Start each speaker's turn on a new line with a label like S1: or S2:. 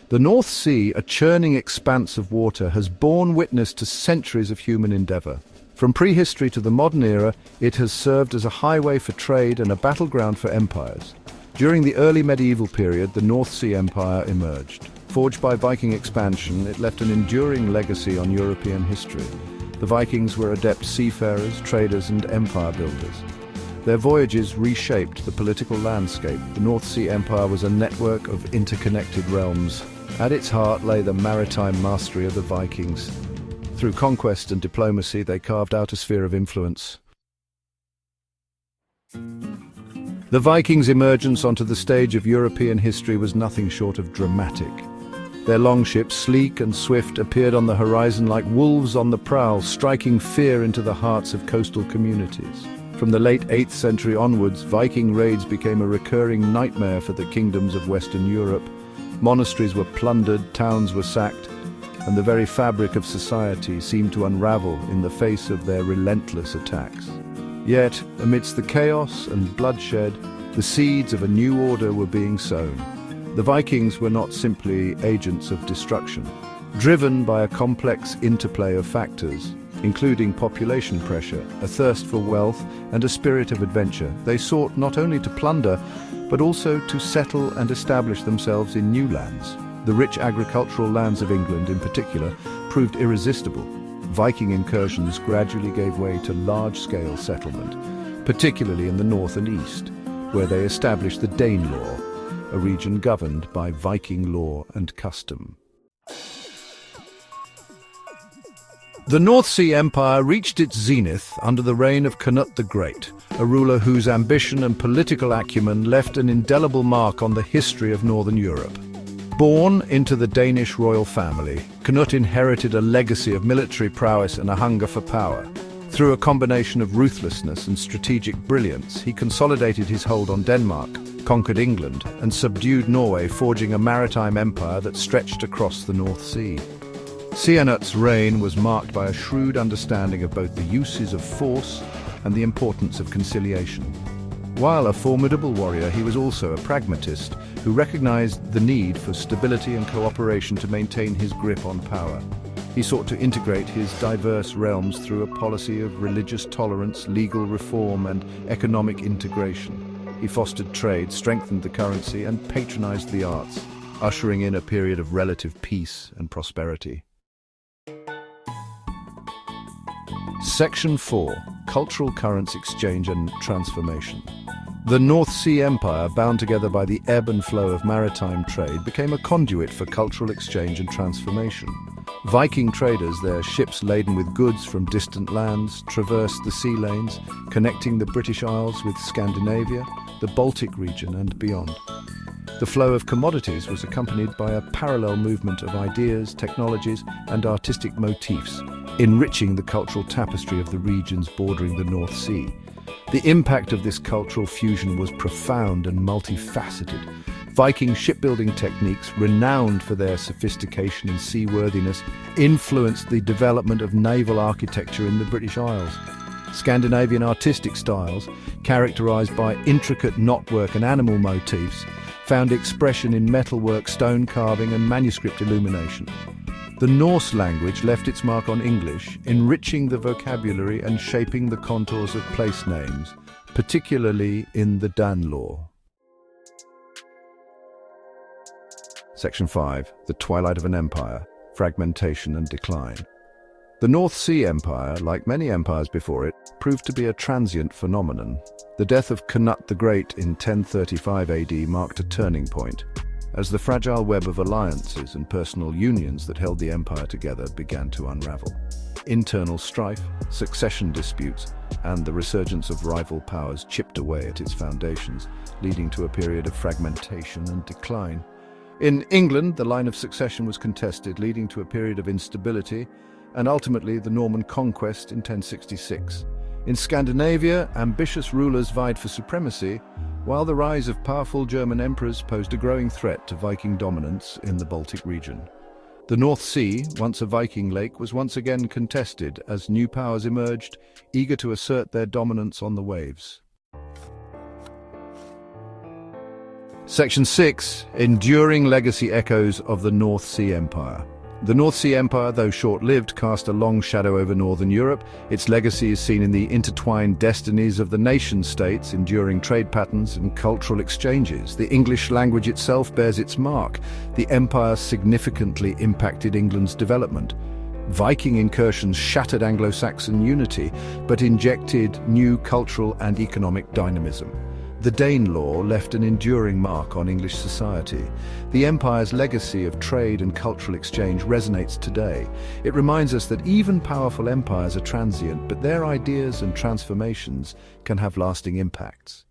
S1: The North Sea, a churning expanse of water, has borne witness to centuries of human endeavour. From prehistory to the modern era, it has served as a highway for trade and a battleground for empires. During the early medieval period, the North Sea Empire emerged. Forged by Viking expansion, it left an enduring legacy on European history. The Vikings were adept seafarers, traders, and empire builders. Their voyages reshaped the political landscape. The North Sea Empire was a network of interconnected realms. At its heart lay the maritime mastery of the Vikings. Through conquest and diplomacy, they carved out a sphere of influence. The Vikings' emergence onto the stage of European history was nothing short of dramatic. Their longships, sleek and swift, appeared on the horizon like wolves on the prowl, striking fear into the hearts of coastal communities. From the late 8th century onwards, Viking raids became a recurring nightmare for the kingdoms of Western Europe. Monasteries were plundered, towns were sacked, and the very fabric of society seemed to unravel in the face of their relentless attacks. Yet, amidst the chaos and bloodshed, the seeds of a new order were being sown. The Vikings were not simply agents of destruction. Driven by a complex interplay of factors, including population pressure, a thirst for wealth, and a spirit of adventure, they sought not only to plunder, but also to settle and establish themselves in new lands. The rich agricultural lands of England, in particular, proved irresistible. Viking incursions gradually gave way to large-scale settlement, particularly in the north and east, where they established the Danelaw, a region governed by Viking law and custom. The North Sea Empire reached its zenith under the reign of Canute the Great, a ruler whose ambition and political acumen left an indelible mark on the history of Northern Europe. Born into the Danish royal family, Canute inherited a legacy of military prowess and a hunger for power. Through a combination of ruthlessness and strategic brilliance, he consolidated his hold on Denmark, conquered England, and subdued Norway, forging a maritime empire that stretched across the North Sea. Canute's reign was marked by a shrewd understanding of both the uses of force and the importance of conciliation. While a formidable warrior, he was also a pragmatist who recognized the need for stability and cooperation to maintain his grip on power. He sought to integrate his diverse realms through a policy of religious tolerance, legal reform, and economic integration. He fostered trade, strengthened the currency, and patronized the arts, ushering in a period of relative peace and prosperity. Section 4. Cultural Currents Exchange and Transformation. The North Sea Empire, bound together by the ebb and flow of maritime trade, became a conduit for cultural exchange and transformation. Viking traders, their ships laden with goods from distant lands, traversed the sea lanes, connecting the British Isles with Scandinavia, the Baltic region, and beyond. The flow of commodities was accompanied by a parallel movement of ideas, technologies, and artistic motifs, enriching the cultural tapestry of the regions bordering the North Sea. The impact of this cultural fusion was profound and multifaceted. Viking shipbuilding techniques, renowned for their sophistication and seaworthiness, influenced the development of naval architecture in the British Isles. Scandinavian artistic styles, characterized by intricate knotwork and animal motifs, found expression in metalwork, stone carving, and manuscript illumination. The Norse language left its mark on English, enriching the vocabulary and shaping the contours of place names, particularly in the Danelaw. Section 5. The Twilight of an Empire, Fragmentation and Decline. The North Sea Empire, like many empires before it, proved to be a transient phenomenon. The death of Canute the Great in 1035 AD marked a turning point, as the fragile web of alliances and personal unions that held the empire together began to unravel. Internal strife, succession disputes, and the resurgence of rival powers chipped away at its foundations, leading to a period of fragmentation and decline. In England, the line of succession was contested, leading to a period of instability, and ultimately the Norman conquest in 1066. In Scandinavia, ambitious rulers vied for supremacy, while the rise of powerful German emperors posed a growing threat to Viking dominance in the Baltic region. The North Sea, once a Viking lake, was once again contested as new powers emerged, eager to assert their dominance on the waves. Section 6. Enduring legacy echoes of the North Sea Empire. The North Sea Empire, though short-lived, cast a long shadow over Northern Europe. Its legacy is seen in the intertwined destinies of the nation-states, enduring trade patterns and cultural exchanges. The English language itself bears its mark. The empire significantly impacted England's development. Viking incursions shattered Anglo-Saxon unity, but injected new cultural and economic dynamism. The Danelaw left an enduring mark on English society. The empire's legacy of trade and cultural exchange resonates today. It reminds us that even powerful empires are transient, but their ideas and transformations can have lasting impacts.